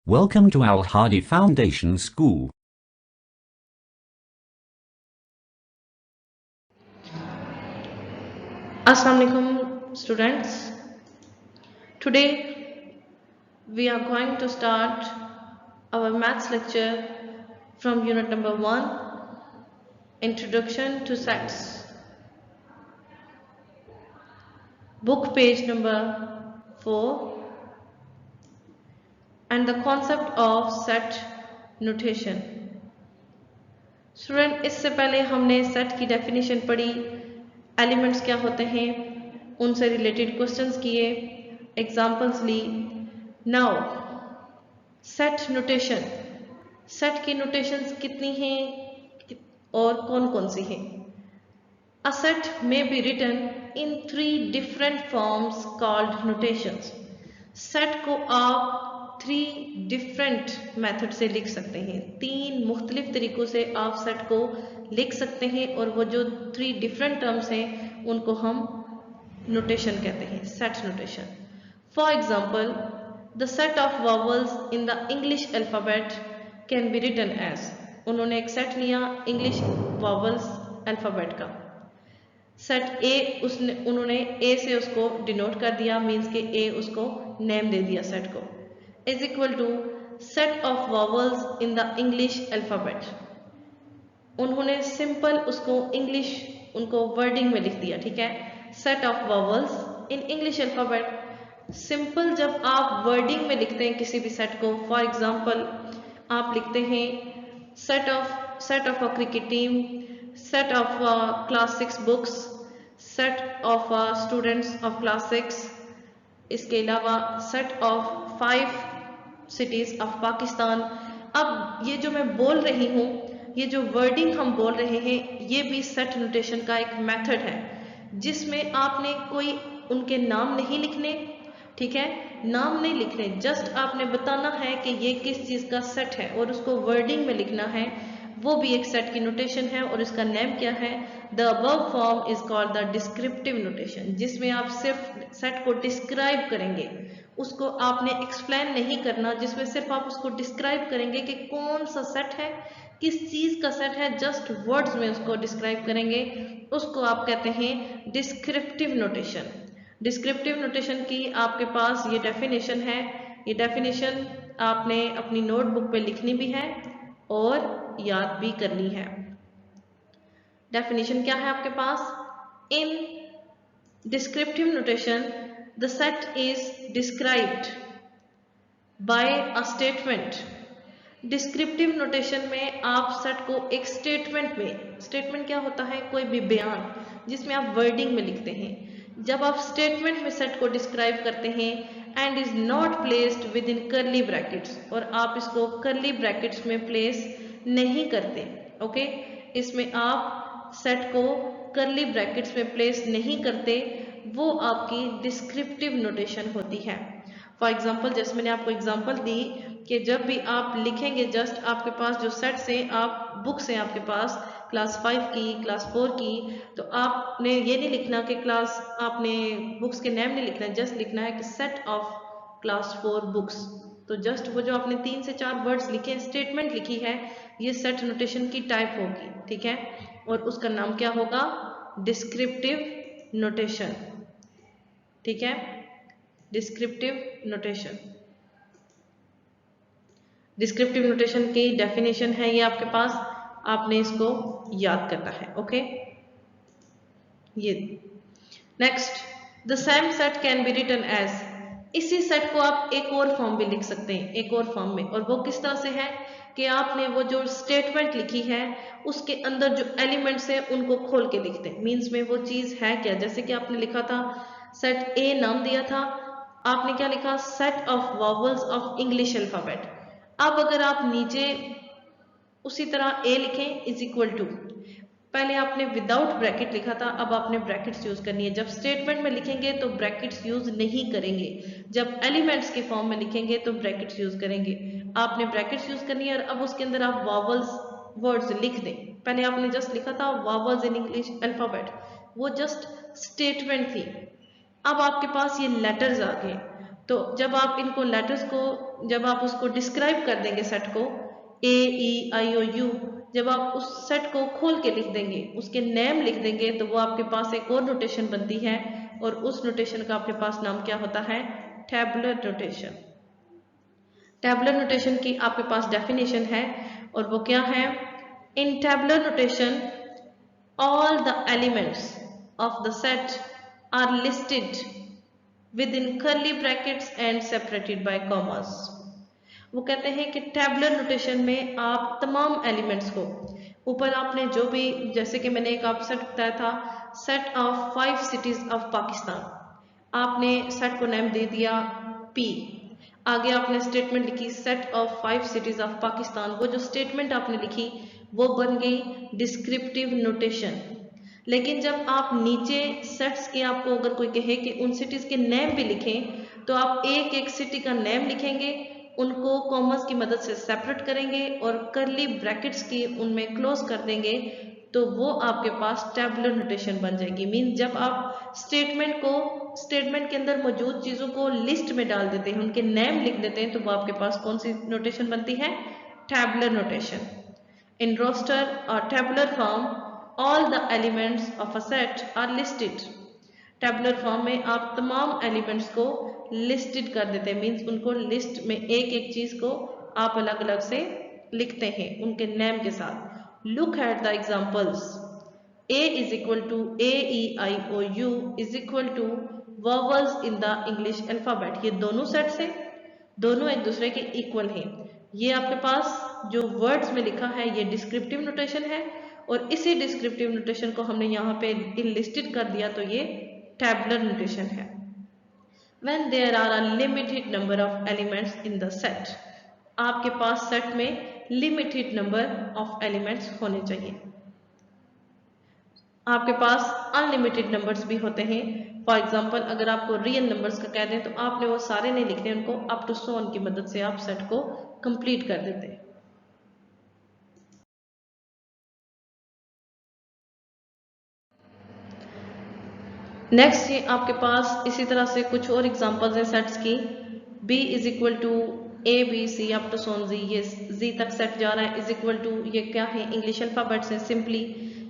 Welcome to Al Hadi Foundation School. Assalamualaikum students. Today we are going to start our maths lecture from unit number 1, Introduction to Sets. Book page number 4 and the concept of set notation. Student इससे पहले हमने set की definition पढ़ी, elements क्या होते हैं, उनसे related questions किए, एग्जांपल्स ली. Now set notation. सेट की नोटेशंस कितनी हैं और कौन कौन सी हैं? A set may be written in 3 different forms called notations. Set को आप 3 डिफरेंट मेथड से लिख सकते हैं. 3 मुख्तलिफ तरीक़ों से आप सेट को लिख सकते हैं और वो जो 3 डिफरेंट टर्म्स हैं उनको हम नोटेशन कहते हैं, set notation. For example, the set of vowels in the English alphabet can be written as. उन्होंने एक सेट लिया इंग्लिश वॉवल्स अल्फ़ाबेट का. सेट ए उन्होंने ए से उसको डिनोट कर दिया, मीन्स के ए उसको नेम दे दिया सेट को, is equal to set of vowels in the English alphabet. उन्होंने सिंपल उसको इंग्लिश उनको वर्डिंग में लिख दिया. ठीक है, set of vowels in English alphabet. Simple जब आप वर्डिंग में लिखते हैं किसी भी सेट को, फॉर एग्जांपल आप लिखते हैं set of a cricket team, set of class 6 books, set of students of class 6. इसके अलावा set of 5 cities of Pakistan. अब ये जो मैं बोल रही हूँ, ये जो वर्डिंग हम बोल रहे हैं, ये भी सेट नोटेशन का एक मेथड है जिसमें आपने कोई उनके नाम नहीं लिखने. ठीक है, नाम नहीं लिखने, जस्ट आपने बताना है कि ये किस चीज़ का सेट है और उसको वर्डिंग में लिखना है. वो भी एक सेट की नोटेशन है और इसका नेम क्या है? The above form is called the descriptive notation, जिसमें आप सिर्फ सेट को डिस्क्राइब करेंगे, उसको आपने एक्सप्लेन नहीं करना, जिसमें सिर्फ आप उसको डिस्क्राइब करेंगे कि कौन सा सेट है, किस चीज़ का सेट है, जस्ट वर्ड्स में उसको डिस्क्राइब करेंगे. उसको आप कहते हैं डिस्क्रिप्टिव नोटेशन. डिस्क्रिप्टिव नोटेशन की आपके पास ये डेफिनेशन है. ये डेफिनेशन आपने अपनी नोटबुक पे लिखनी भी है और याद भी करनी है. डेफिनेशन क्या है आपके पास? In descriptive notation the set is described by a statement. Descriptive notation में आप सेट को एक स्टेटमेंट में, स्टेटमेंट क्या होता है? कोई भी बयान जिसमें आप वर्डिंग में लिखते हैं. जब आप स्टेटमेंट में सेट को डिस्क्राइब करते हैं and is not placed with in curly brackets, और आप इसको कर्ली ब्रैकेट्स में प्लेस नहीं करते. ओके, इसमें आप सेट को कर्ली ब्रैकेट्स में प्लेस नहीं करते, वो आपकी डिस्क्रिप्टिव नोटेशन होती है. फॉर एग्जांपल, जैसे मैंने आपको एग्जांपल दी कि जब भी आप लिखेंगे, जस्ट आपके पास जो सेट्स हैं, आप बुक्स हैं आपके पास क्लास 5 की, क्लास 4 की, तो आपने ये नहीं लिखना कि क्लास, आपने बुक्स के नेम नहीं लिखना, जस्ट लिखना है कि सेट ऑफ क्लास 4 बुक्स. तो जस्ट वो जो आपने 3 से 4 वर्ड्स लिखे, स्टेटमेंट लिखी है, ये सेट नोटेशन की टाइप होगी. ठीक है, और उसका नाम क्या होगा? Descriptive notation. ठीक है, डिस्क्रिप्टिव नोटेशन. डिस्क्रिप्टिव नोटेशन की डेफिनेशन है ये आपके पास, आपने इसको याद करना है. ओके, ये next, the same set can be written as. इसी सेट को आप एक और फॉर्म भी लिख सकते हैं, एक और फॉर्म में, और वो किस तरह से है कि आपने वो जो स्टेटमेंट लिखी है उसके अंदर जो एलिमेंट्स है उनको खोल के लिखते हैं. मीन्स में वो चीज़ है क्या? जैसे कि आपने लिखा था सेट ए, नाम दिया था, आपने क्या लिखा? Set of vowels of English alphabet. अब अगर आप नीचे उसी तरह ए लिखें इज इक्वल टू, पहले आपने विदाउट ब्रैकेट लिखा था, अब आपने ब्रैकेट्स यूज करनी है. जब स्टेटमेंट में लिखेंगे तो ब्रैकेट्स यूज नहीं करेंगे, जब एलिमेंट्स के फॉर्म में लिखेंगे तो ब्रैकेट्स यूज करेंगे. आपने ब्रैकेट्स यूज करनी है और अब उसके अंदर आप वॉवल्स वर्ड्स लिख दें. पहले आपने जस्ट लिखा था वॉवल्स इन इंग्लिश अल्फाबेट, वो जस्ट स्टेटमेंट थी. अब आपके पास ये लेटर्स आ गए, तो जब आप इनको लेटर्स को, जब आप उसको डिस्क्राइब कर देंगे सेट को, ए ई आई ओ यू, जब आप उस सेट को खोल के लिख देंगे, उसके नेम लिख देंगे, तो वो आपके पास एक और नोटेशन बनती है, और उस नोटेशन का आपके पास नाम क्या होता है? Tabular notation. टैबुलर नोटेशन की आपके पास डेफिनेशन है, और वो क्या है? In tabular notation all the elements of the set are listed within curly brackets and separated by commas। वो कहते हैं कि टैबुलर नोटेशन में आप तमाम एलिमेंट्स को, ऊपर आपने जो भी, जैसे कि मैंने एक आप सेट बताया था, set of 5 cities of Pakistan, आपने सेट को नेम दे दिया पी, आगे आपने स्टेटमेंट लिखी set of 5 cities of Pakistan, वो जो स्टेटमेंट आपने लिखी वो बन गई डिस्क्रिप्टिव नोटेशन। लेकिन जब आप नीचे सेट्स के, आपको अगर कोई कहे कि उन सिटीज के नेम भी लिखें, तो आप एक एक सिटी का नेम लिखेंगे, उनको कॉमर्स की मदद से सेपरेट करेंगे और करली ब्रैकेट्स की उनमें क्लोज कर देंगे, तो वो आपके पास टैबुलर नोटेशन बन जाएगी। मीन जब आप स्टेटमेंट के अंदर मौजूद चीज़ों को लिस्ट में डाल देते हैं, उनके नेम लिख देते हैं, तो वो आपके पास कौन सी नोटेशन बनती है? Tabular notation. In roster or tabular form, all the elements of a set are listed। tabular form में आप तमाम elements को listed कर देते हैं, मीन्स उनको लिस्ट में एक एक चीज को आप अलग अलग से लिखते हैं उनके नेम के साथ। Look at the examples। A is equal to A E I O U is equal to vowels in the English alphabet। ये दोनों सेट्स हैं, दोनों एक दूसरे के इक्वल हैं। ये आपके पास जो वर्ड्स में लिखा है ये डिस्क्रिप्टिव नोटेशन है, और इसी डिस्क्रिप्टिव नोटेशन को हमने यहाँ पे लिस्टेड कर दिया, तो ये टैबुलर नोटेशन है। When there are a limited number of elements in the set, आपके पास सेट में लिमिटेड नंबर ऑफ एलिमेंट्स होने चाहिए। आपके पास अनलिमिटेड नंबर्स भी होते हैं। फॉर एग्जाम्पल, अगर आपको रियल नंबर्स का कह दें तो आपने वो सारे नहीं लिखने, उनको अप टू 100 की मदद से आप सेट को कंप्लीट कर देते हैं। नेक्स्ट ये आपके पास इसी तरह से कुछ और एग्जांपल्स हैं सेट्स की। b is equal to A B C up to सोन जी, ये जी तक सेट जा रहा है, इज इक्वल टू, ये क्या है? इंग्लिश अल्फाबेट्स हैं सिंपली।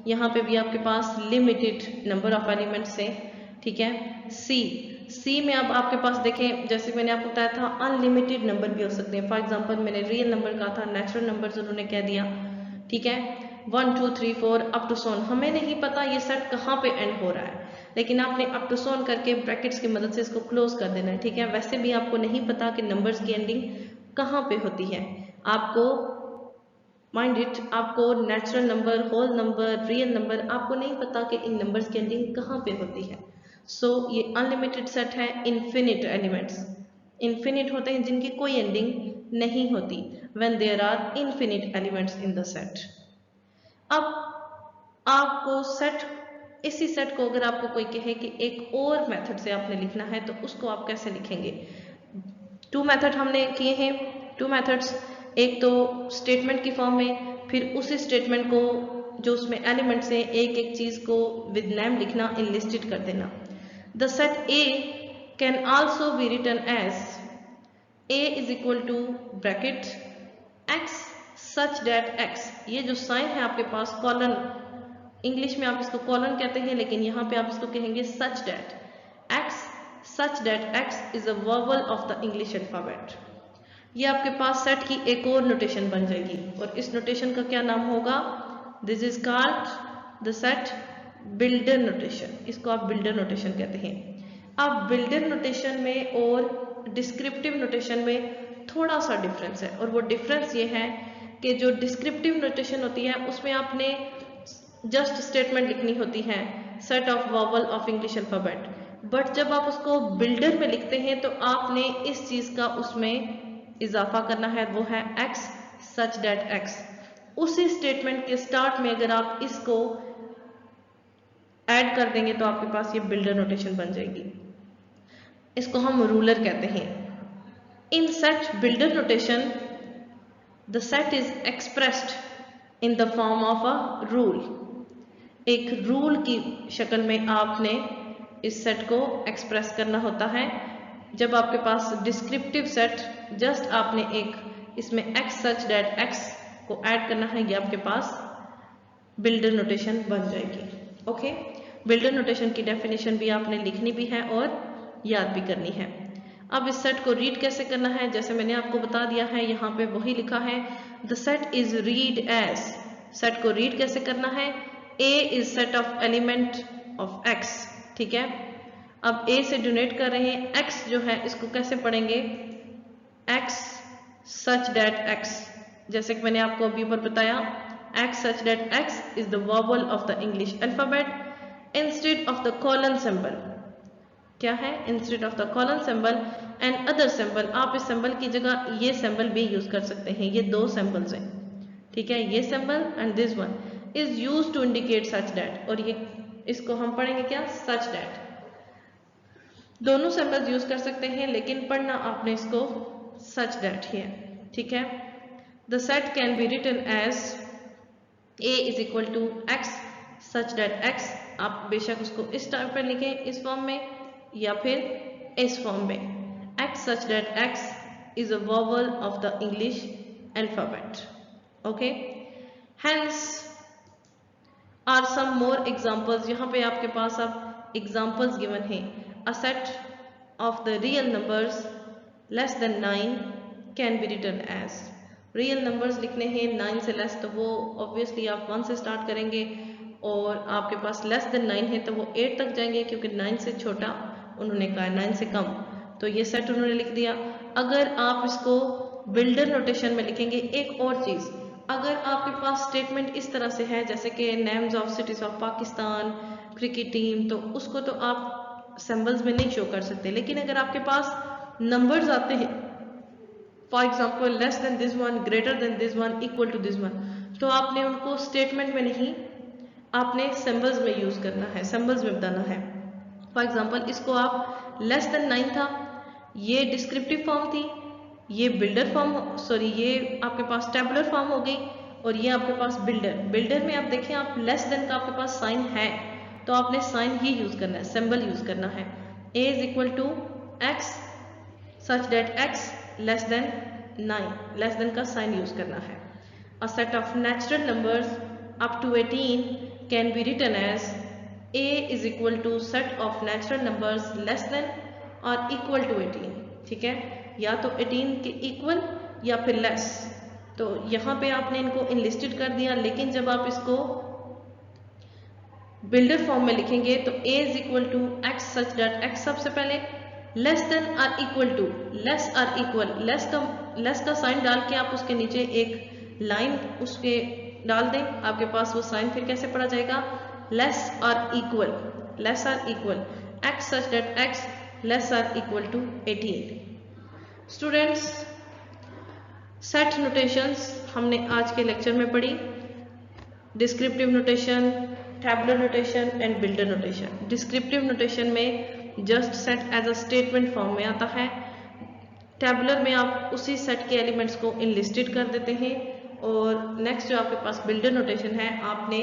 यहाँ पे भी आपके पास लिमिटेड नंबर ऑफ एलिमेंट्स हैं, ठीक है। सी में अब आपके पास देखें, जैसे मैंने आपको बताया था अनलिमिटेड नंबर भी हो सकते हैं। फॉर एग्जांपल मैंने रियल नंबर कहा था, नेचुरल नंबर्स उन्होंने कह दिया, ठीक है। 1 2 3 4 अप टू 100, हमें नहीं पता ये सेट कहाँ पे एंड हो रहा है, लेकिन आपने अप टू 100 करके ब्रैकेट्स की मदद से इसको क्लोज कर देना है, ठीक है। वैसे भी आपको नहीं पता कि नंबर्स की एंडिंग कहाँ पे होती है, आपको माइंड इट, आपको natural number, whole number, real number, आपको नहीं पता कि इन नंबर्स की एंडिंग कहाँ पे होती है। सो ये अनलिमिटेड सेट है। इन्फिनिट एलिमेंट्स, इन्फिनिट होते हैं जिनकी कोई एंडिंग नहीं होती, when there are infinite elements in the set. अब आपको सेट, इसी सेट को अगर आपको कोई कहे कि एक और मेथड से आपने लिखना है, तो उसको आप कैसे लिखेंगे? 2 मेथड हमने किए हैं, 2 मेथड्स, एक तो स्टेटमेंट की फॉर्म में, फिर उसी स्टेटमेंट को जो उसमें एलिमेंट्स हैं एक एक चीज को विद नेम लिखना, इनलिस्टेड कर देना। The set A can also be written as A is equal to bracket X such that X. ये जो साइन है आपके पास कॉलन, इंग्लिश में आप इसको कॉलन कहते हैं, लेकिन यहाँ पे आप इसको कहेंगे such that X, such that X is a वर्बल ऑफ द इंग्लिश अल्फाबेट। ये आपके पास सेट की एक और नोटेशन बन जाएगी, और इस नोटेशन का क्या नाम होगा? This is called the set builder notation. इसको आप बिल्डर नोटेशन कहते हैं। अब बिल्डर नोटेशन में और डिस्क्रिप्टिव नोटेशन में थोड़ा सा डिफरेंस है, और वो डिफरेंस ये है कि जो डिस्क्रिप्टिव नोटेशन होती है उसमें आपने जस्ट स्टेटमेंट लिखनी होती है, set of vowel of English alphabet. But जब आप उसको बिल्डर में लिखते हैं तो आपने इस चीज का उसमें इजाफा करना है, वो है एक्स सच डेट एक्स। उसी स्टेटमेंट के स्टार्ट में अगर आप इसको ऐड कर देंगे तो आपके पास ये बिल्डर नोटेशन बन जाएगी। इसको हम रूलर कहते हैं। इन set builder notation the set is expressed in the form of a rule. एक रूल की शक्ल में आपने इस सेट को एक्सप्रेस करना होता है। जब आपके पास डिस्क्रिप्टिव सेट, जस्ट आपने एक इसमें x सच दैट x को ऐड करना है, ये आपके पास बिल्डर नोटेशन बन जाएगी। ओके, बिल्डर नोटेशन की डेफिनेशन भी आपने लिखनी भी है और याद भी करनी है। अब इस सेट को रीड कैसे करना है, जैसे मैंने आपको बता दिया है, यहाँ पे वही लिखा है the set is read as. Set को रीड कैसे करना है, A is set of element of X, ठीक है। अब A से डोनेट कर रहे हैं, X जो है इसको कैसे पढ़ेंगे, X सच दैट X, जैसे कि मैंने आपको अभी ऊपर बताया, X such that X is the vowel of the English alphabet instead of the colon symbol। क्या है, instead of the colon symbol and other symbol. आप इस सिंबल की जगह ये सिंबल भी यूज कर सकते हैं, ये दो सिंबल्स हैं, ठीक है। ये symbol and this one is use to indicate such that, और ये इसको हम पढ़ेंगे क्या, सच दैट। दोनों सिंबल्स यूज कर सकते हैं, लेकिन पढ़ना आपने इसको सच दैट ही है, ठीक है। The set can be written as A is equal to X such that X। आप बेशक उसको इस टाइप पर लिखें, इस फॉर्म में, या फिर इस फॉर्म में, X such that X is a vowel of the English alphabet। Okay, hence are some more examples। यहाँ पे आपके पास अब examples given हैं। A set of the real numbers less than 9 can be written as। Real numbers लिखने हैं 9 से less, तो वो ऑब्वियसली आप 1 से स्टार्ट करेंगे, और आपके पास लेस देन 9 है तो वो 8 तक जाएंगे, क्योंकि 9 से छोटा उन्होंने कहा, 9 से कम, तो ये सेट उन्होंने लिख दिया। अगर आप इसको बिल्डर नोटेशन में लिखेंगे, एक और चीज़, अगर आपके पास स्टेटमेंट इस तरह से है जैसे कि names of cities of Pakistan, cricket team, तो उसको तो आप सिंबल्स में नहीं शो कर सकते। लेकिन अगर आपके पास नंबर्स आते हैं, for example less than this one, greater than this one, equal to this one, तो आपने उनको स्टेटमेंट में नहीं, आपने सिंबल्स में यूज करना है, सिंबल्स में बताना है। फॉर एग्जाम्पल इसको आप लेस देन 9 था, ये डिस्क्रिप्टिव फॉर्म थी, ये बिल्डर फॉर्म, सॉरी ये आपके पास टेबुलर फॉर्म हो गई, और ये आपके पास बिल्डर। बिल्डर में आप देखें, आप लेस देन का आपके पास साइन है, तो आपने साइन ही यूज करना है, सिंबल यूज करना है। A is equal to X such that X less than 9, less than का साइन यूज करना है। A set of natural numbers up to 18 can be written as A is equal to set of natural numbers less than और equal to 18, ठीक है, या तो 18 के equal या फिर लेस। तो यहाँ पे आपने इनको इनलिस्टेड कर दिया, लेकिन जब आप इसको बिल्डर फॉर्म में लिखेंगे तो A is equal to X such that X सबसे पहले लेस देन और इक्वल टू, लेस और इक्वल, लेस का साइन डाल के आप उसके नीचे एक लाइन उसके डाल दें, आपके पास वो साइन फिर कैसे पढ़ा जाएगा, लेस और इक्वल, लेस और equal, X such that X less और equal to 18। Students, set notations हमने आज के लेक्चर में पढ़ी, descriptive notation, tabular notation and builder notation. Descriptive notation में just set as a statement form में आता है, टैबुलर में आप उसी सेट के एलिमेंट्स को इनलिस्टेड कर देते हैं, और नेक्स्ट जो आपके पास बिल्डर नोटेशन है, आपने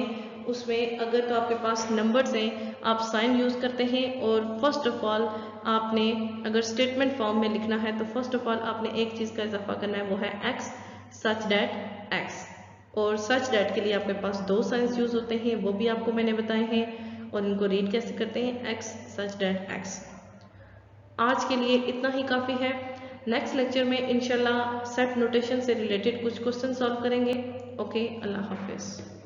उसमें अगर तो आपके पास नंबर्स हैं आप साइन यूज करते हैं, और फर्स्ट ऑफ ऑल आपने अगर स्टेटमेंट फॉर्म में लिखना है तो फर्स्ट ऑफ ऑल आपने एक चीज़ का इजाफा करना है, वो है X सच दैट X, और सच दैट के लिए आपके पास दो साइंस यूज होते हैं, वो भी आपको मैंने बताए हैं, और इनको रीड कैसे करते हैं, X सच दैट X। आज के लिए इतना ही काफ़ी है। नेक्स्ट लेक्चर में इंशाल्लाह सेट नोटेशन से रिलेटेड कुछ क्वेश्चन सॉल्व करेंगे। ओके, अल्लाह हाफिज़।